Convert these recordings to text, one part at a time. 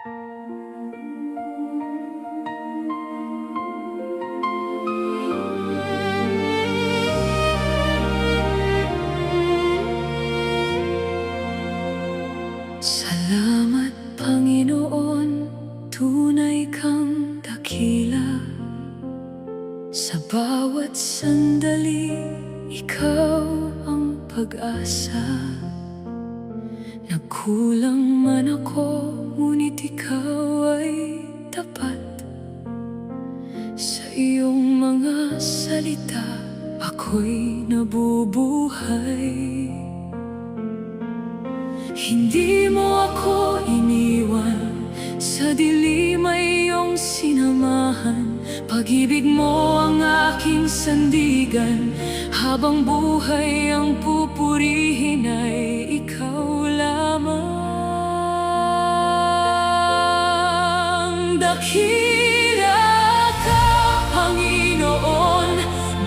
Salamat, Panginoon, tunay kang dakila. Sa bawat sandali, ikaw ang pag-asa. Nagkulang man ako, ngunit ikaw ay tapat. Sa iyong mga salita, ako'y nabubuhay. Hindi mo ako iniwan, sa dilim ay iyong sinamahan. Pag-ibig mo ang aking sandigan, habang buhay ang pupurihin ay ikaw lamang. Dakila ka, Panginoon,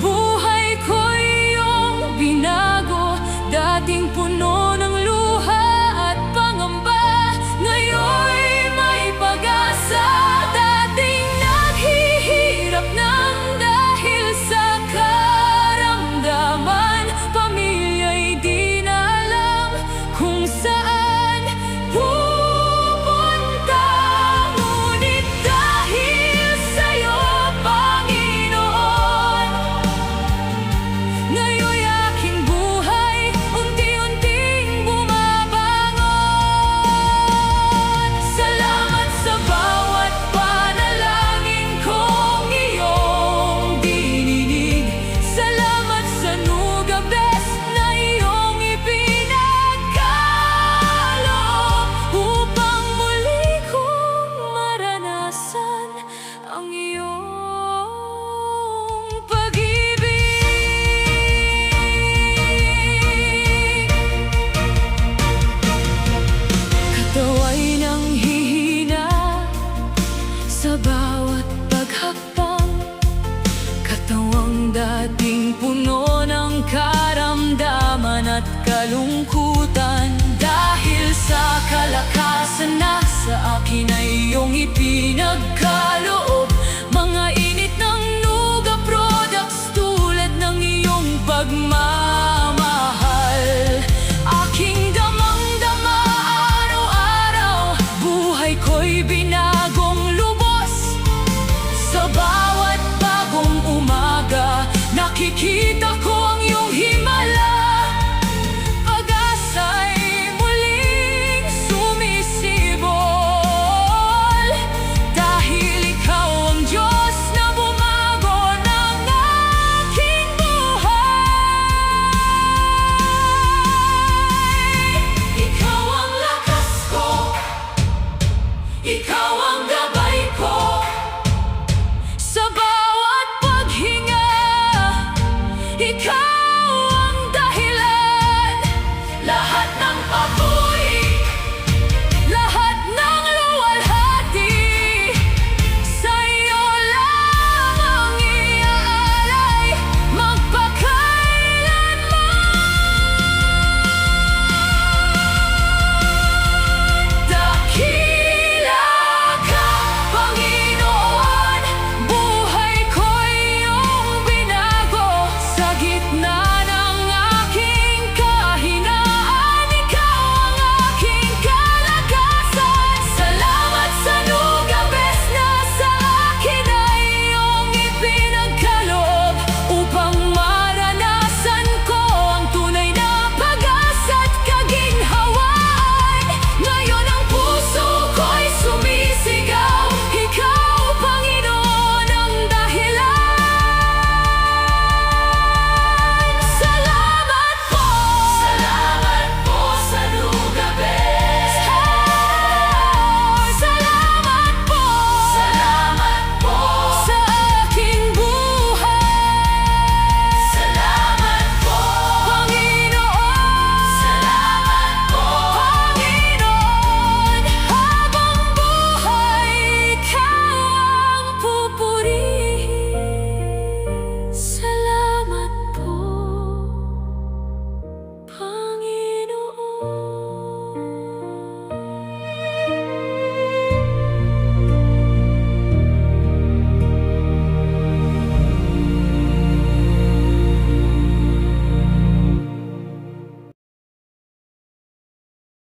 buhay ko'y iyong binago. Dating puno ng luha at pangamba, ngayon'y may pag-asa. Dating naghihirap ng dahil sa karamdaman, pamilya'y di na alam kung saan pupunta. Ngunit dahil sa'yo, Panginoon, ngayon'y aking buhay unti-unting bumabangon. Salamat sa bawat panalangin kong iyong dininig. Salamat sa nugabes na iyong ipinagkaloob, upang muli kong maranasan ang iyong pag-ibig. Katawa'y nanghihina sa bawat paghakbang, katawang dating puno ng karamdaman at kalungkutan. Dahil sa kalakasan na sa akin ay iyong ipinagkaloob,